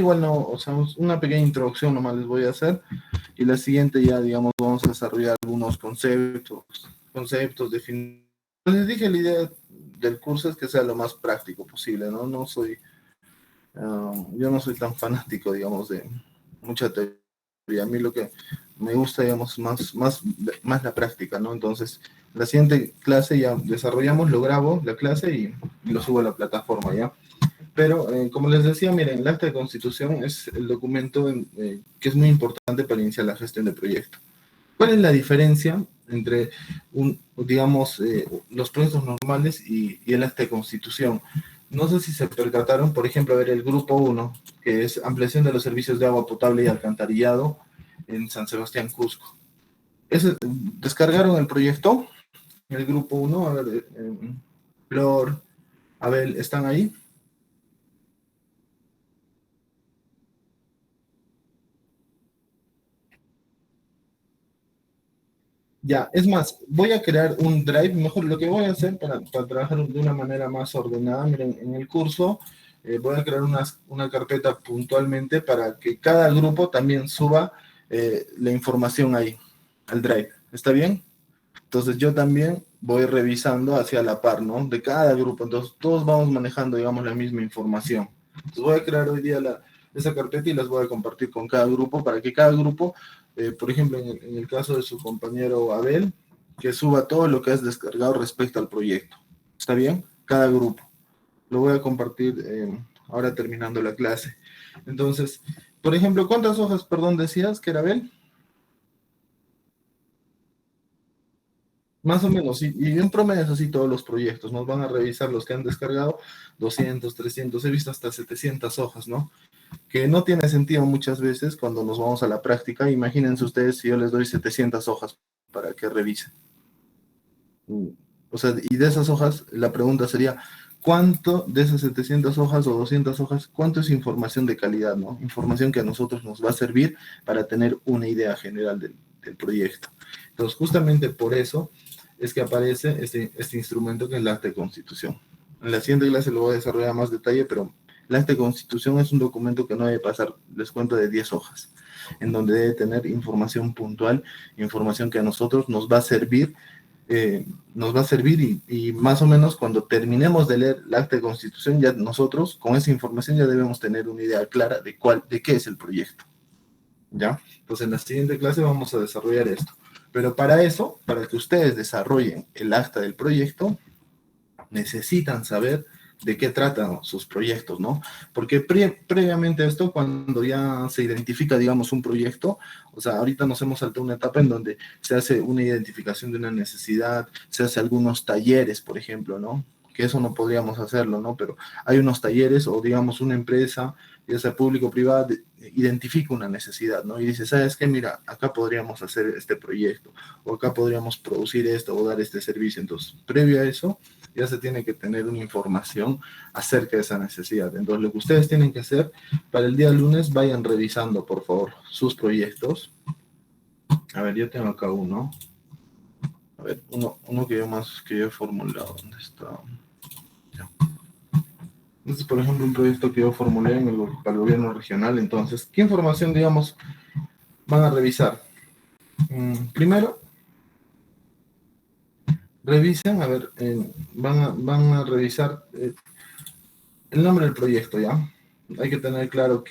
igual no, o sea, una pequeña introducción nomás les voy a hacer, y la siguiente ya, digamos, vamos a desarrollar algunos conceptos, definiciones. Les dije, la idea del curso es que sea lo más práctico posible, ¿no? Yo no soy tan fanático, digamos, de mucha teoría. A mí lo que me gusta, digamos, más la práctica, ¿no? Entonces, la siguiente clase ya desarrollamos, lo grabo, la clase, y lo subo a la plataforma, ¿ya? Pero, como les decía, miren, el acta de constitución es el documento que es muy importante para iniciar la gestión de proyecto. ¿Cuál es la diferencia entre, digamos, los proyectos normales y el acta de constitución? No sé si se percataron, por ejemplo, a ver el grupo 1, que es ampliación de los servicios de agua potable y alcantarillado en San Sebastián, Cusco. Descargaron el proyecto, el grupo 1, a ver, Flor, Abel, ¿están ahí? Ya, es más, voy a crear un drive, mejor lo que voy a hacer para trabajar de una manera más ordenada, miren, en el curso voy a crear una carpeta puntualmente para que cada grupo también suba la información ahí, al drive, ¿está bien? Entonces yo también voy revisando hacia la par, ¿no? De cada grupo, entonces todos vamos manejando, digamos, la misma información. Entonces voy a crear hoy día esa carpeta y las voy a compartir con cada grupo para que cada grupo, por ejemplo, en el caso de su compañero Abel, que suba todo lo que has descargado respecto al proyecto. ¿Está bien? Cada grupo. Lo voy a compartir ahora terminando la clase. Entonces, por ejemplo, ¿cuántas hojas, perdón, decías que era Abel? Más o menos, y en promedio es así todos los proyectos. Nos van a revisar los que han descargado 200, 300, he visto hasta 700 hojas, ¿no? Que no tiene sentido muchas veces cuando nos vamos a la práctica. Imagínense ustedes si yo les doy 700 hojas para que revisen. O sea, y de esas hojas, la pregunta sería, ¿cuánto de esas 700 hojas o 200 hojas, cuánto es información de calidad, ¿no? Información que a nosotros nos va a servir para tener una idea general del proyecto. Entonces, justamente por eso es que aparece este instrumento que es el acta de constitución. En la siguiente clase lo voy a desarrollar más detalle, pero el acta de constitución es un documento que no debe pasar, les cuento, de 10 hojas, en donde debe tener información puntual, información que a nosotros nos va a servir y más o menos cuando terminemos de leer el acta de constitución, ya nosotros con esa información ya debemos tener una idea clara de qué es el proyecto. ¿Ya? Entonces en la siguiente clase vamos a desarrollar esto. Pero para eso, para que ustedes desarrollen el acta del proyecto, necesitan saber de qué tratan sus proyectos, ¿no? Porque previamente a esto, cuando ya se identifica, digamos, un proyecto, o sea, ahorita nos hemos saltado una etapa en donde se hace una identificación de una necesidad, se hace algunos talleres, por ejemplo, ¿no? Que eso no podríamos hacerlo, ¿no? Pero hay unos talleres o, digamos, una empresa, ya sea público o privada, identifica una necesidad, ¿no? Y dice, ¿sabes qué? Mira, acá podríamos hacer este proyecto, o acá podríamos producir esto o dar este servicio. Entonces, previo a eso, ya se tiene que tener una información acerca de esa necesidad. Entonces, lo que ustedes tienen que hacer para el día lunes, vayan revisando, por favor, sus proyectos. A ver, yo tengo acá uno. A ver, uno que yo he formulado. ¿Dónde está? Ya. Este es, por ejemplo, un proyecto que yo formulé para el gobierno regional. Entonces, ¿qué información, digamos, van a revisar? Primero, revisen, a ver, van a revisar el nombre del proyecto, ¿ya? Hay que tener claro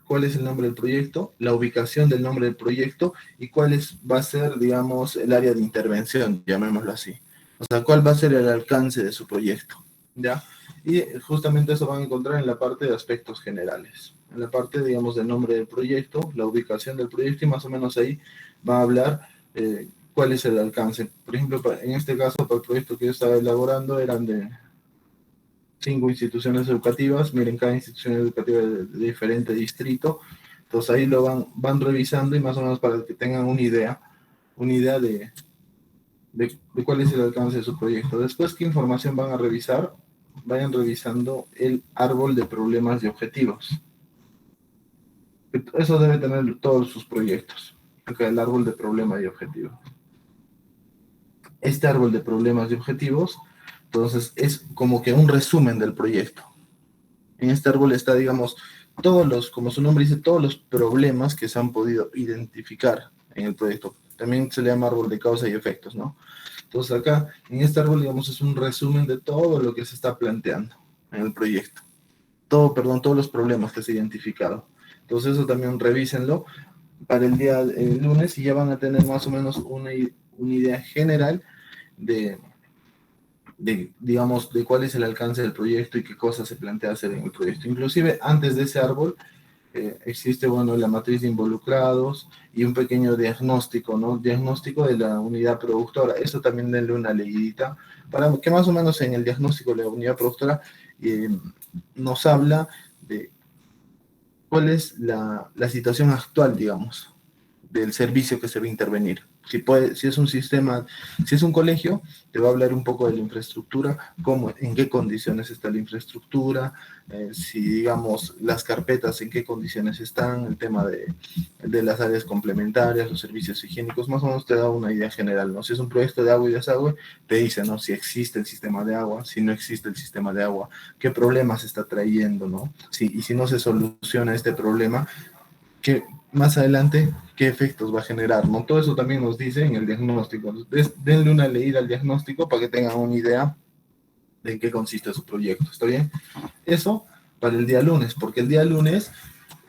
cuál es el nombre del proyecto, la ubicación del nombre del proyecto y va a ser, digamos, el área de intervención, llamémoslo así. O sea, cuál va a ser el alcance de su proyecto, ¿ya? Y justamente eso van a encontrar en la parte de aspectos generales. En la parte, digamos, del nombre del proyecto, la ubicación del proyecto y más o menos ahí va a hablar cuál es el alcance. Por ejemplo, en este caso, para el proyecto que yo estaba elaborando eran de 5 instituciones educativas, miren cada institución educativa de diferente distrito, entonces ahí lo van revisando y más o menos para que tengan una idea de cuál es el alcance de su proyecto. Después, ¿qué información van a revisar? Vayan revisando el árbol de problemas y objetivos. Eso debe tener todos sus proyectos, el árbol de problemas y objetivos. Este árbol de problemas y objetivos, entonces, es como que un resumen del proyecto. En este árbol está, digamos, como su nombre dice, todos los problemas que se han podido identificar en el proyecto. También se le llama árbol de causa y efectos, ¿no? Entonces acá, en este árbol, digamos, es un resumen de todo lo que se está planteando en el proyecto. Todos los problemas que se han identificado. Entonces eso también revísenlo para el día lunes y ya van a tener más o menos una idea general de, digamos, de cuál es el alcance del proyecto y qué cosas se plantea hacer en el proyecto. Inclusive, antes de ese árbol, existe, bueno, la matriz de involucrados y un pequeño diagnóstico, ¿no? Diagnóstico de la unidad productora. Eso también denle una leidita para que más o menos en el diagnóstico de la unidad productora nos habla de cuál es la situación actual, digamos, del servicio que se va a intervenir. Si es un sistema, si es un colegio, te va a hablar un poco de la infraestructura, en qué condiciones está la infraestructura, si digamos las carpetas en qué condiciones están, el tema de las áreas complementarias, los servicios higiénicos, más o menos te da una idea general, ¿no? Si es un proyecto de agua y desagüe, te dice, ¿no? Si existe el sistema de agua, si no existe el sistema de agua, qué problemas está trayendo, ¿no? Y si no se soluciona este problema, que más adelante qué efectos va a generar, ¿no? Todo eso también nos dice en el diagnóstico. Denle una leída al diagnóstico para que tengan una idea de en qué consiste su proyecto, ¿está bien? Eso para el día lunes, porque el día lunes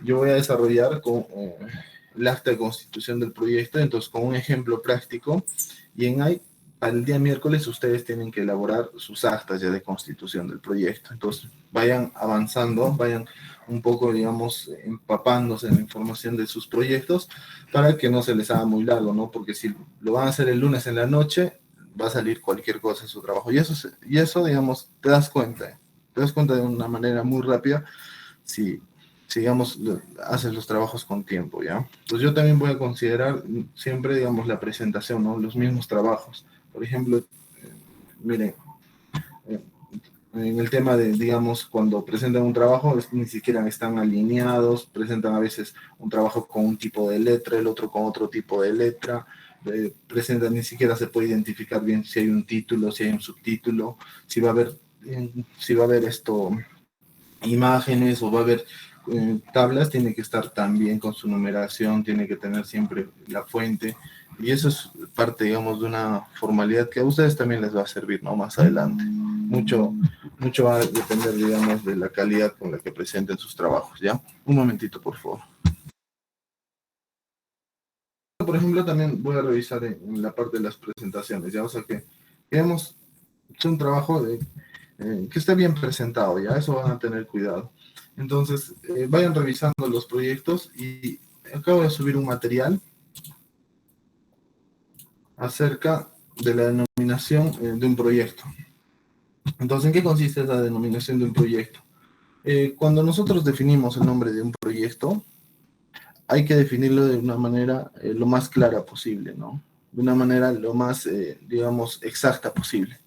yo voy a desarrollar el acta de constitución del proyecto, entonces con un ejemplo práctico, y para el día miércoles ustedes tienen que elaborar sus actas ya de constitución del proyecto. Entonces vayan avanzando, vayan un poco, digamos, empapándose en la información de sus proyectos para que no se les haga muy largo, ¿no? Porque si lo van a hacer el lunes en la noche, va a salir cualquier cosa en su trabajo. Y eso, digamos, te das cuenta de una manera muy rápida si, digamos, haces los trabajos con tiempo, ¿ya? Pues yo también voy a considerar siempre, digamos, la presentación, ¿no? Los mismos trabajos. Por ejemplo, miren, eh, en el tema de, digamos, cuando presentan un trabajo, ni siquiera están alineados, presentan a veces un trabajo con un tipo de letra, el otro con otro tipo de letra, presentan, ni siquiera se puede identificar bien si hay un título, si hay un subtítulo, si va a haber imágenes o va a haber tablas, tiene que estar también con su numeración, tiene que tener siempre la fuente, y eso es parte, digamos, de una formalidad que a ustedes también les va a servir, ¿no? Más adelante. Mucho va a depender, digamos, de la calidad con la que presenten sus trabajos, ¿ya? Un momentito, por favor. Por ejemplo, también voy a revisar en la parte de las presentaciones, ¿ya? O sea que queremos un trabajo que esté bien presentado, ¿ya? Eso van a tener cuidado. Entonces, vayan revisando los proyectos y acabo de subir un material acerca de la denominación de un proyecto. Entonces, ¿en qué consiste esa denominación de un proyecto? Cuando nosotros definimos el nombre de un proyecto, hay que definirlo de una manera lo más clara posible, ¿no? De una manera lo más, digamos, exacta posible.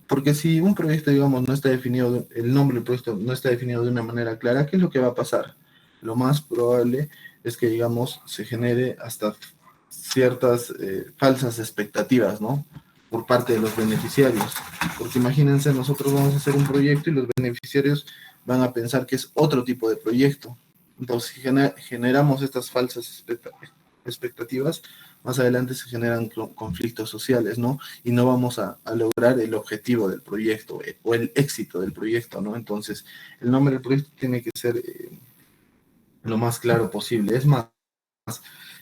Porque si un proyecto, digamos, no está definido, el nombre del proyecto no está definido de una manera clara, ¿qué es lo que va a pasar? Lo más probable es que, digamos, se genere hasta ciertas falsas expectativas, ¿no? Por parte de los beneficiarios. Porque imagínense, nosotros vamos a hacer un proyecto y los beneficiarios van a pensar que es otro tipo de proyecto. Entonces, si generamos estas falsas expectativas, más adelante se generan conflictos sociales, ¿no? Y no vamos a lograr el objetivo del proyecto o el éxito del proyecto, ¿no? Entonces, el nombre del proyecto tiene que ser lo más claro posible. Es más,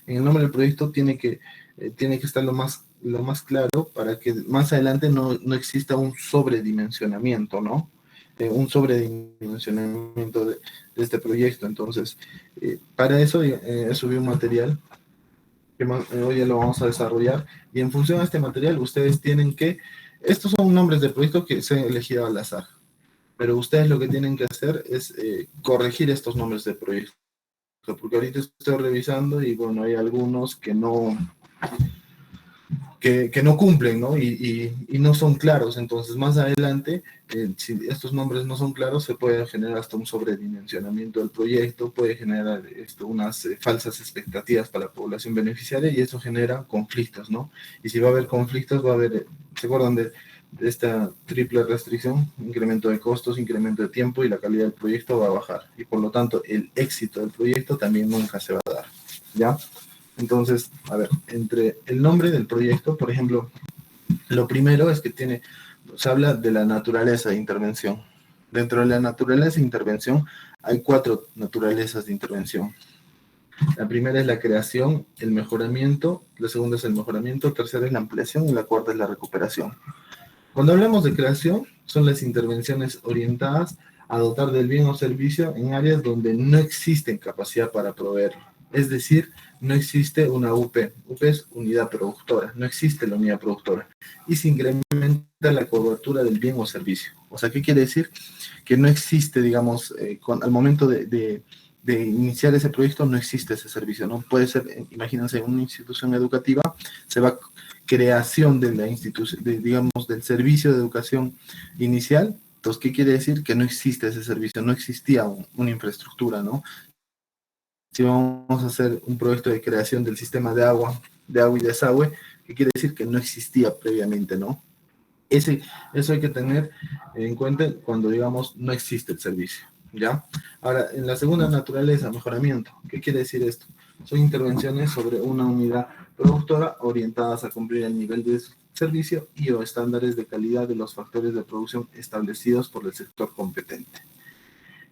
en el nombre del proyecto tiene que estar lo más claro para que más adelante no exista un sobredimensionamiento, ¿no? Un sobredimensionamiento de este proyecto. Entonces, para eso subí un material que hoy ya lo vamos a desarrollar, y en función de este material ustedes tienen que, estos son nombres de proyectos que se han elegido al azar, pero ustedes lo que tienen que hacer es corregir estos nombres de proyectos, porque ahorita estoy revisando y bueno, hay algunos que no cumplen, ¿no? Y no son claros. Entonces, más adelante, si estos nombres no son claros, se puede generar hasta un sobredimensionamiento del proyecto, puede generar unas falsas expectativas para la población beneficiaria, y eso genera conflictos, ¿no? Y si va a haber conflictos, ¿se acuerdan esta triple restricción, incremento de costos, incremento de tiempo y la calidad del proyecto va a bajar. Y por lo tanto, el éxito del proyecto también nunca se va a dar, ¿ya? Entonces, a ver, entre el nombre del proyecto, por ejemplo, lo primero es que se habla de la naturaleza de intervención. Dentro de la naturaleza de intervención hay 4 naturalezas de intervención. La primera es la creación, el mejoramiento, la segunda es el mejoramiento, la tercera es la ampliación y la cuarta es la recuperación. Cuando hablamos de creación, son las intervenciones orientadas a dotar del bien o servicio en áreas donde no existe capacidad para proveerlo. Es decir, no existe una UP. UP es unidad productora, no existe la unidad productora. Y se incrementa la cobertura del bien o servicio. O sea, ¿qué quiere decir? Que no existe, digamos, al momento de iniciar ese proyecto no existe ese servicio, ¿no? Puede ser, imagínense, una institución educativa, se va creación de la institución, digamos, del servicio de educación inicial. Entonces, ¿qué quiere decir? Que no existe ese servicio, no existía una infraestructura, ¿no? Si vamos a hacer un proyecto de creación del sistema de agua y desagüe, ¿qué quiere decir? Que no existía previamente, ¿no? Eso hay que tener en cuenta cuando, digamos, no existe el servicio, ¿ya? Ahora, en la segunda naturaleza, mejoramiento. ¿Qué quiere decir esto? Son intervenciones sobre una unidad productora orientadas a cumplir el nivel de servicio y o estándares de calidad de los factores de producción establecidos por el sector competente.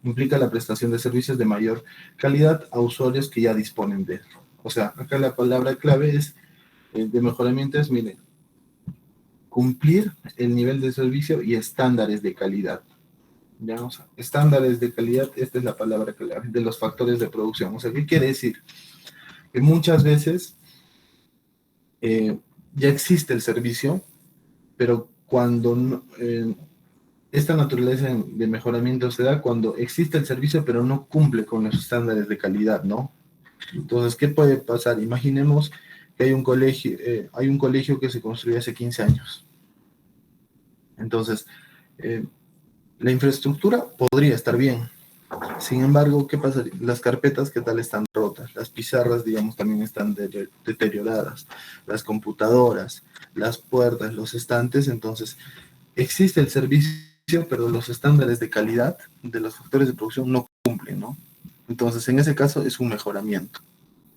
Implica la prestación de servicios de mayor calidad a usuarios que ya disponen de él. O sea, acá la palabra clave es de mejoramiento es, miren, cumplir el nivel de servicio y estándares de calidad. ¿Ya? O sea, estándares de calidad, esta es la palabra clave de los factores de producción. O sea, ¿qué quiere decir? Que muchas veces ya existe el servicio, pero cuando esta naturaleza de mejoramiento se da cuando existe el servicio, pero no cumple con los estándares de calidad, ¿no? Entonces, ¿qué puede pasar? Imaginemos que hay un colegio que se construyó hace 15 años. Entonces, la infraestructura podría estar bien. Sin embargo, ¿qué pasa? Las carpetas, ¿qué tal están rotas? Las pizarras, digamos, también están deterioradas. Las computadoras, las puertas, los estantes. Entonces, existe el servicio, pero los estándares de calidad de los factores de producción no cumplen, ¿no? Entonces, en ese caso es un mejoramiento,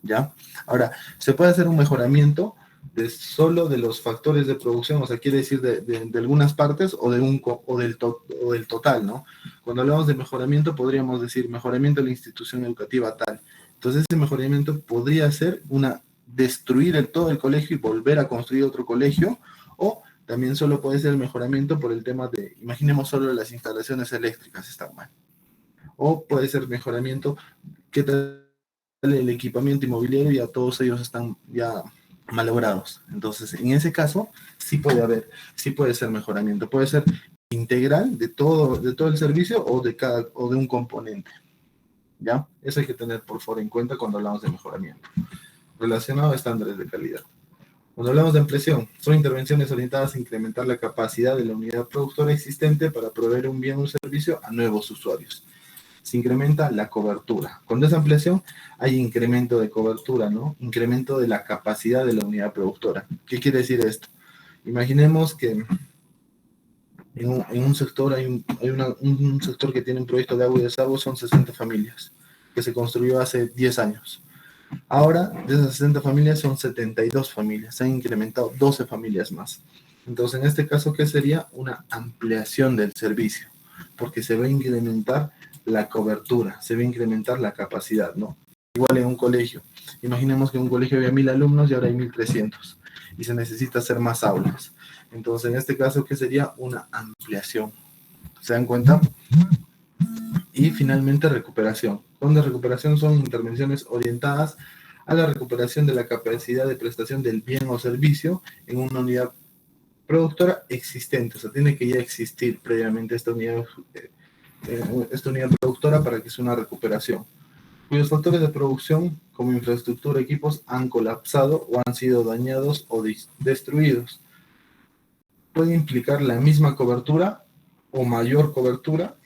¿ya? Ahora, se puede hacer un mejoramiento solo de los factores de producción, o sea, quiere decir de algunas partes o del total, ¿no? Cuando hablamos de mejoramiento, podríamos decir mejoramiento de la institución educativa tal. Entonces, ese mejoramiento podría ser destruir todo el colegio y volver a construir otro colegio, o también solo puede ser el mejoramiento por el tema de, imaginemos solo las instalaciones eléctricas están mal. O puede ser mejoramiento, ¿qué tal el equipamiento inmobiliario? Ya todos ellos están ya malogrados. Entonces, en ese caso, sí puede ser mejoramiento. Puede ser integral de todo el servicio o de un componente. ¿Ya? Eso hay que tener por favor en cuenta cuando hablamos de mejoramiento. Relacionado a estándares de calidad. Cuando hablamos de ampliación, son intervenciones orientadas a incrementar la capacidad de la unidad productora existente para proveer un bien o un servicio a nuevos usuarios. Se incrementa la cobertura. Cuando es ampliación, hay incremento de cobertura, ¿no? Incremento de la capacidad de la unidad productora. ¿Qué quiere decir esto? Imaginemos que en un sector hay un sector que tiene un proyecto de agua y desagüe, son 60 familias, que se construyó hace 10 años. Ahora, de esas 60 familias, son 72 familias. Se han incrementado 12 familias más. Entonces, en este caso, ¿qué sería? Una ampliación del servicio, porque se va a incrementar la cobertura, se va a incrementar la capacidad, ¿no? Igual en un colegio. Imaginemos que en un colegio había 1000 alumnos y ahora hay 1300 y se necesita hacer más aulas. Entonces, en este caso, ¿qué sería? Una ampliación. ¿Se dan cuenta? Y finalmente, recuperación. Donde recuperación son intervenciones orientadas a la recuperación de la capacidad de prestación del bien o servicio en una unidad productora existente. O sea, tiene que ya existir previamente esta unidad productora para que sea una recuperación. Cuyos factores de producción, como infraestructura, equipos, han colapsado o han sido dañados o destruidos. Puede implicar la misma cobertura o mayor cobertura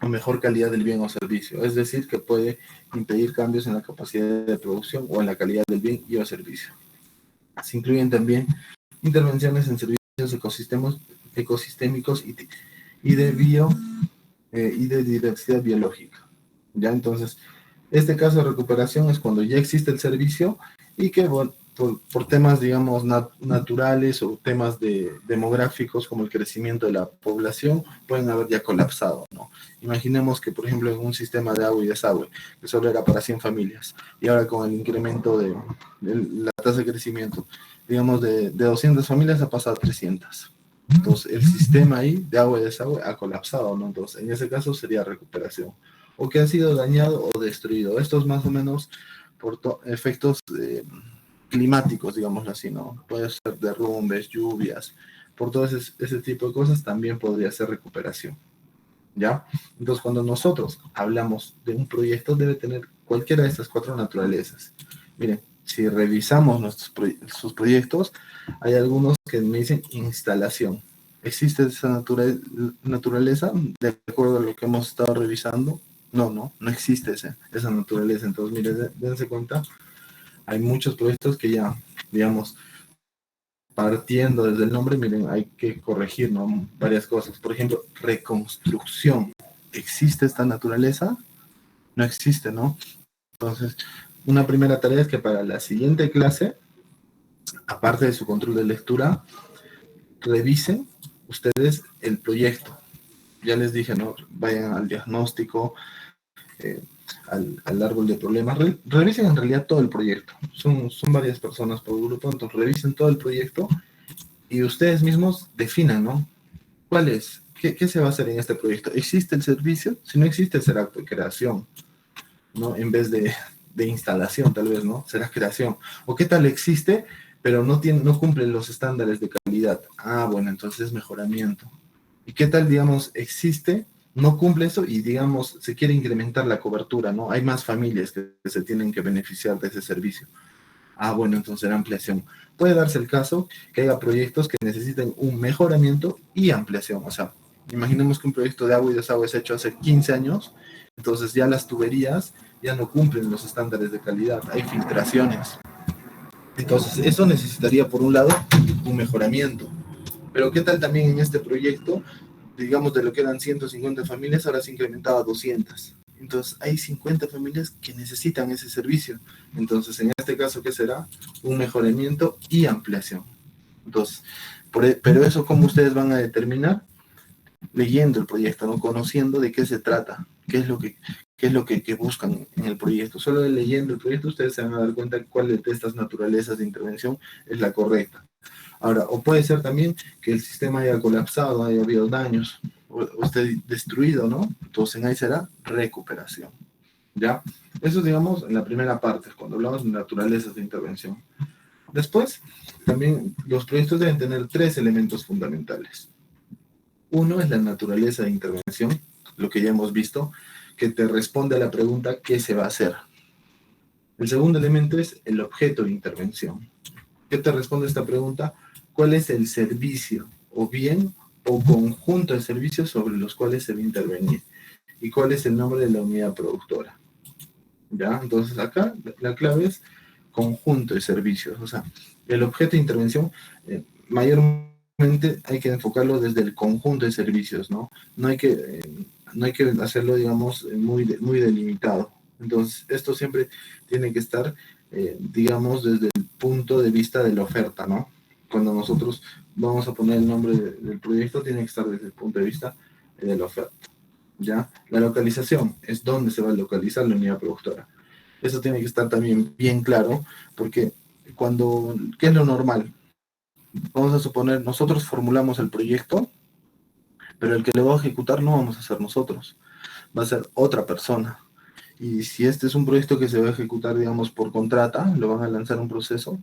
o mejor calidad del bien o servicio, es decir, que puede impedir cambios en la capacidad de producción o en la calidad del bien y o servicio. Se incluyen también intervenciones en servicios ecosistémicos y de y de diversidad biológica. ¿Ya? Entonces, este caso de recuperación es cuando ya existe el servicio y que bueno, por temas, digamos, naturales o temas demográficos como el crecimiento de la población, pueden haber ya colapsado, ¿no? Imaginemos que, por ejemplo, en un sistema de agua y desagüe, que solo era para 100 familias, y ahora con el incremento de la tasa de crecimiento, digamos, de 200 familias ha pasado a 300. Entonces, el sistema ahí de agua y desagüe ha colapsado, ¿no? Entonces, en ese caso sería recuperación. O que ha sido dañado o destruido. Esto es más o menos por efectos climáticos, digámoslo así, ¿no? Puede ser derrumbes, lluvias, por todo ese tipo de cosas también podría ser recuperación, ¿ya? Entonces, cuando nosotros hablamos de un proyecto, debe tener cualquiera de estas cuatro naturalezas. Miren, si revisamos sus proyectos, hay algunos que me dicen instalación. ¿Existe esa naturaleza de acuerdo a lo que hemos estado revisando? No existe esa naturaleza. Entonces, miren, dense cuenta, hay muchos proyectos que ya, digamos, partiendo desde el nombre, miren, hay que corregir, ¿no? Varias cosas. Por ejemplo, reconstrucción. ¿Existe esta naturaleza? No existe, ¿no? Entonces, una primera tarea es que para la siguiente clase, aparte de su control de lectura, revisen ustedes el proyecto. Ya les dije, ¿no? Vayan al diagnóstico, al árbol de problemas. Revisen en realidad todo el proyecto. Son varias personas por grupo, entonces revisen todo el proyecto y ustedes mismos definan, ¿no? ¿Cuál es? ¿Qué se va a hacer en este proyecto? ¿Existe el servicio? Si no existe, será creación, ¿no? En vez de instalación, tal vez, ¿no? Será creación. ¿O qué tal existe, pero no cumple los estándares de calidad? Ah, bueno, entonces es mejoramiento. ¿Y qué tal, digamos, existe, no cumple eso y, digamos, se quiere incrementar la cobertura, ¿no? Hay más familias que se tienen que beneficiar de ese servicio. Ah, bueno, entonces será ampliación. Puede darse el caso que haya proyectos que necesiten un mejoramiento y ampliación. O sea, imaginemos que un proyecto de agua y desagüe es hecho hace 15 años, entonces ya las tuberías ya no cumplen los estándares de calidad, hay filtraciones. Entonces, eso necesitaría, por un lado, un mejoramiento. Pero ¿qué tal también en este proyecto? Digamos, de lo que eran 150 familias, ahora se incrementaba a 200. Entonces, hay 50 familias que necesitan ese servicio. Entonces, en este caso, ¿qué será? Un mejoramiento y ampliación. Entonces, pero eso, ¿cómo ustedes van a determinar? Leyendo el proyecto, ¿no? Conociendo de qué se trata, qué es lo que buscan en el proyecto. Solo leyendo el proyecto, ustedes se van a dar cuenta cuál de estas naturalezas de intervención es la correcta. Ahora, o puede ser también que el sistema haya colapsado, haya habido daños, o esté destruido, ¿no? Entonces ahí será recuperación, ¿ya? Eso, digamos, en la primera parte, cuando hablamos de naturalezas de intervención. Después, también los proyectos deben tener tres elementos fundamentales. Uno es la naturaleza de intervención, lo que ya hemos visto, que te responde a la pregunta ¿qué se va a hacer? El segundo elemento es el objeto de intervención. ¿Qué te responde esta pregunta? ¿Cuál es el servicio o bien o conjunto de servicios sobre los cuales se va a intervenir? ¿Y cuál es el nombre de la unidad productora? ¿Ya? Entonces acá la clave es conjunto de servicios. O sea, el objeto de intervención mayormente hay que enfocarlo desde el conjunto de servicios, ¿no? No hay que hacerlo, digamos, muy delimitado. Entonces, esto siempre tiene que estar, digamos, desde el punto de vista de la oferta, ¿no? Cuando nosotros vamos a poner el nombre del proyecto, tiene que estar desde el punto de vista de la oferta, ¿ya? La localización es dónde se va a localizar la unidad productora. Eso tiene que estar también bien claro, porque ¿qué es lo normal? Vamos a suponer, nosotros formulamos el proyecto, pero el que lo va a ejecutar no vamos a ser nosotros, va a ser otra persona. Y si este es un proyecto que se va a ejecutar, digamos, por contrata, lo van a lanzar un proceso,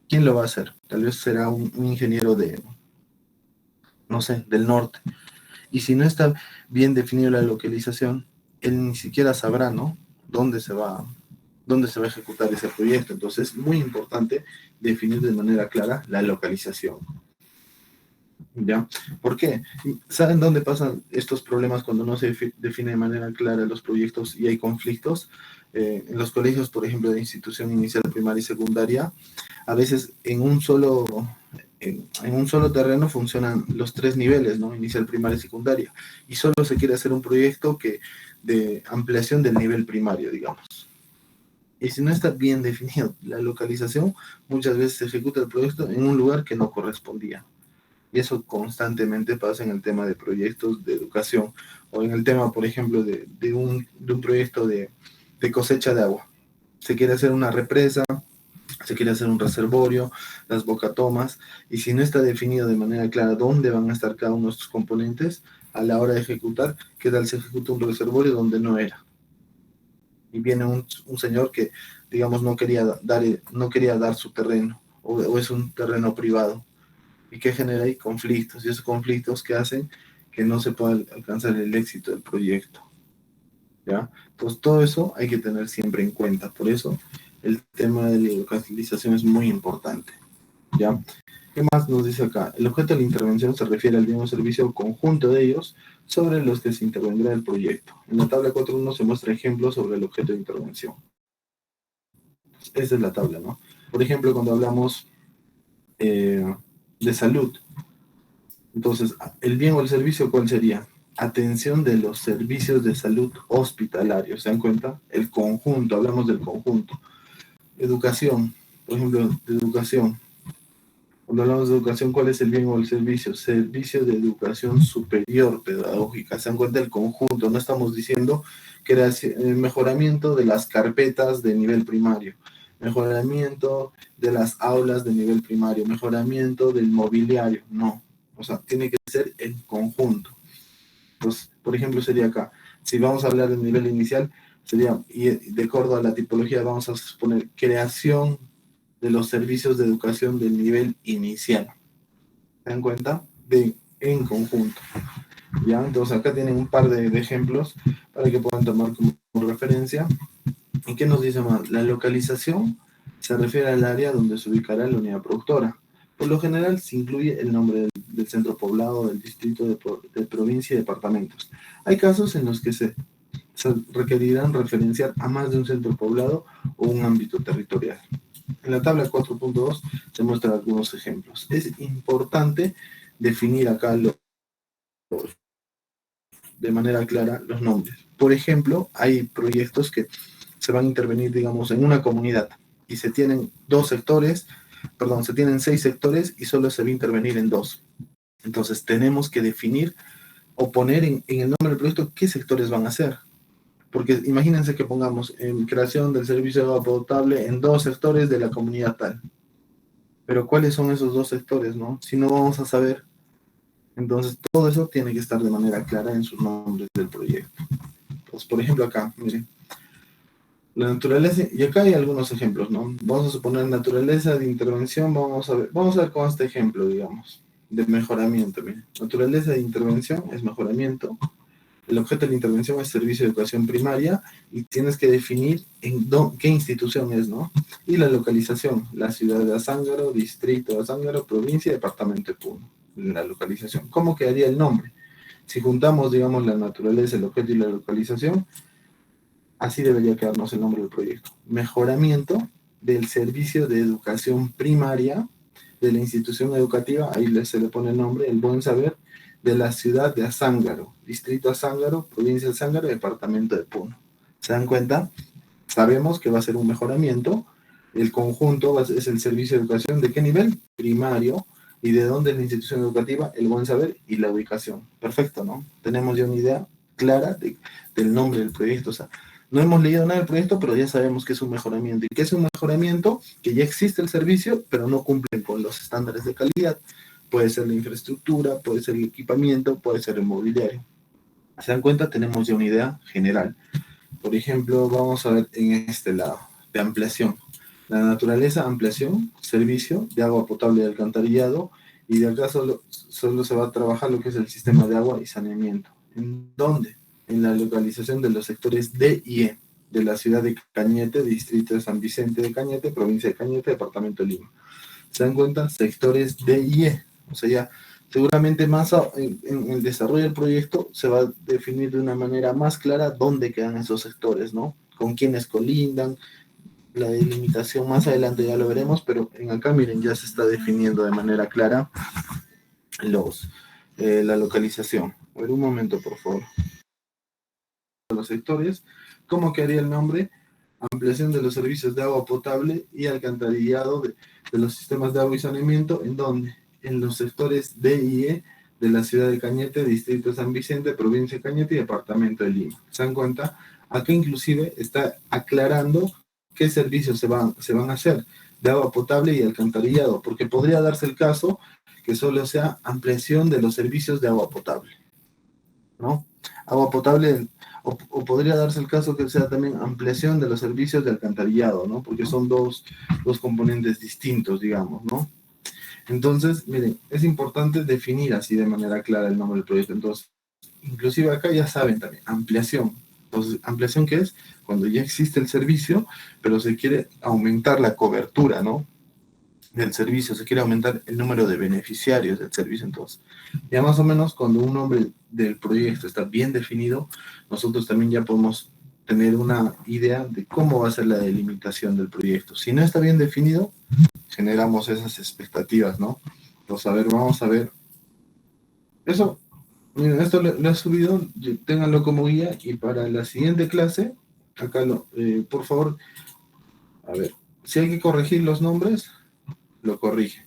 ¿quién lo va a hacer? Tal vez será un ingeniero no sé, del norte. Y si no está bien definido la localización, él ni siquiera sabrá, ¿no? Dónde se va a ejecutar ese proyecto. Entonces es muy importante definir de manera clara la localización. ¿Ya? ¿Por qué? ¿Saben dónde pasan estos problemas cuando no se define de manera clara los proyectos y hay conflictos? En los colegios, por ejemplo, de institución inicial, primaria y secundaria, a veces en un solo terreno funcionan los 3 niveles, ¿no? Inicial, primaria y secundaria. Y solo se quiere hacer un proyecto de ampliación del nivel primario, digamos. Y si no está bien definido la localización, muchas veces se ejecuta el proyecto en un lugar que no correspondía. Y eso constantemente pasa en el tema de proyectos de educación o en el tema, por ejemplo, de un proyecto de cosecha de agua. Se quiere hacer una represa, se quiere hacer un reservorio, las bocatomas, y si no está definido de manera clara dónde van a estar cada uno de estos componentes, a la hora de ejecutar, ¿qué tal se ejecuta un reservorio donde no era? Y viene un señor que, digamos, no quería dar su terreno, o es un terreno privado, y que genera ahí conflictos, y esos conflictos que hacen que no se pueda alcanzar el éxito del proyecto, ¿ya? Entonces todo eso hay que tener siempre en cuenta, por eso el tema de la localización es muy importante, ¿ya? ¿Qué más nos dice acá? El objeto de la intervención se refiere al bien o servicio conjunto de ellos sobre los que se intervendrá el proyecto. En la tabla 4.1 se muestra ejemplos sobre el objeto de intervención. Esa es la tabla, ¿no? Por ejemplo, cuando hablamos de salud, entonces, el bien o el servicio, ¿cuál sería? Atención de los servicios de salud hospitalarios, ¿se dan cuenta? El conjunto, hablamos del conjunto. Educación, por ejemplo, de educación. Cuando hablamos de educación, ¿cuál es el bien o el servicio? Servicio de educación superior pedagógica. ¿Se dan cuenta del conjunto? No estamos diciendo que era el mejoramiento de las carpetas de nivel primario, mejoramiento de las aulas de nivel primario, mejoramiento del mobiliario. No. O sea, tiene que ser en conjunto. Entonces, por ejemplo, sería acá. Si vamos a hablar del nivel inicial, sería, y de acuerdo a la tipología, vamos a suponer creación de los servicios de educación del nivel inicial. ¿Se dan cuenta? En conjunto. ¿Ya? Entonces acá tienen un par de ejemplos para que puedan tomar como referencia. ¿Y qué nos dice más? La localización se refiere al área donde se ubicará la unidad productora. Por lo general se incluye el nombre del centro poblado, del distrito, de provincia y departamentos. Hay casos en los que se requerirán referenciar a más de un centro poblado o un ámbito territorial. En la tabla 4.2 se muestran algunos ejemplos. Es importante definir acá de manera clara los nombres. Por ejemplo, hay proyectos que se van a intervenir, digamos, en una comunidad y se tienen se tienen 6 sectores y solo se va a intervenir en 2. Entonces tenemos que definir o poner en el nombre del proyecto qué sectores van a ser. Porque imagínense que pongamos en creación del servicio de agua potable en 2 sectores de la comunidad tal. Pero ¿cuáles son esos 2 sectores, no? Si no vamos a saber, entonces todo eso tiene que estar de manera clara en sus nombres del proyecto. Pues, por ejemplo, acá, miren, la naturaleza, y acá hay algunos ejemplos, ¿no? Vamos a suponer naturaleza de intervención, vamos a ver con este ejemplo, digamos, de mejoramiento. Miren. Naturaleza de intervención es mejoramiento. El objeto de la intervención es servicio de educación primaria y tienes que definir qué institución es, ¿no? Y la localización, la ciudad de Azángaro, distrito de Azángaro, provincia y departamento de Puno. La localización. ¿Cómo quedaría el nombre? Si juntamos, digamos, la naturaleza, el objeto y la localización, así debería quedarnos el nombre del proyecto. Mejoramiento del servicio de educación primaria de la institución educativa, ahí se le pone el nombre, el buen saber, de la ciudad de Azángaro, distrito Azángaro, provincia de Azángaro, departamento de Puno. ¿Se dan cuenta? Sabemos que va a ser un mejoramiento. El conjunto es el servicio de educación. ¿De qué nivel? Primario. ¿Y de dónde es la institución educativa? El buen saber y la ubicación. Perfecto, ¿no? Tenemos ya una idea clara del nombre del proyecto. O sea, no hemos leído nada del proyecto, pero ya sabemos que es un mejoramiento. ¿Y qué es un mejoramiento? Que ya existe el servicio, pero no cumplen con los estándares de calidad. Puede ser la infraestructura, puede ser el equipamiento, puede ser el mobiliario. ¿Se dan cuenta? Tenemos ya una idea general. Por ejemplo, vamos a ver en este lado, de ampliación. La naturaleza, ampliación, servicio de agua potable y alcantarillado, y de acá solo se va a trabajar lo que es el sistema de agua y saneamiento. ¿En dónde? En la localización de los sectores D y E, de la ciudad de Cañete, distrito de San Vicente de Cañete, provincia de Cañete, departamento de Lima. ¿Se dan cuenta? Sectores D y E. O sea, ya seguramente más en el desarrollo del proyecto se va a definir de una manera más clara dónde quedan esos sectores, ¿no? Con quiénes colindan, la delimitación más adelante ya lo veremos, pero en acá miren ya se está definiendo de manera clara la localización. A ver, un momento por favor. Los sectores, ¿cómo quedaría el nombre? Ampliación de los servicios de agua potable y alcantarillado de los sistemas de agua y saneamiento, ¿en dónde? En los sectores D y E de la ciudad de Cañete, distrito de San Vicente, provincia de Cañete y departamento de Lima. ¿Se dan cuenta? Acá inclusive está aclarando qué servicios se van a hacer de agua potable y alcantarillado, porque podría darse el caso que solo sea ampliación de los servicios de agua potable, ¿no? Agua potable, o podría darse el caso que sea también ampliación de los servicios de alcantarillado, ¿no? Porque son dos componentes distintos, digamos, ¿no? Entonces, miren, es importante definir así de manera clara el nombre del proyecto. Entonces, inclusive acá ya saben también, ampliación. Entonces, ¿ampliación qué es? Cuando ya existe el servicio, pero se quiere aumentar la cobertura, ¿no? Del servicio, se quiere aumentar el número de beneficiarios del servicio. Entonces, ya más o menos cuando un nombre del proyecto está bien definido, nosotros también ya podemos tener una idea de cómo va a ser la delimitación del proyecto. Si no está bien definido, generamos esas expectativas, ¿no? Entonces, a ver, vamos a ver. Eso, miren, esto lo he subido, ténganlo como guía y para la siguiente clase, acá por favor, a ver, si hay que corregir los nombres, lo corrige.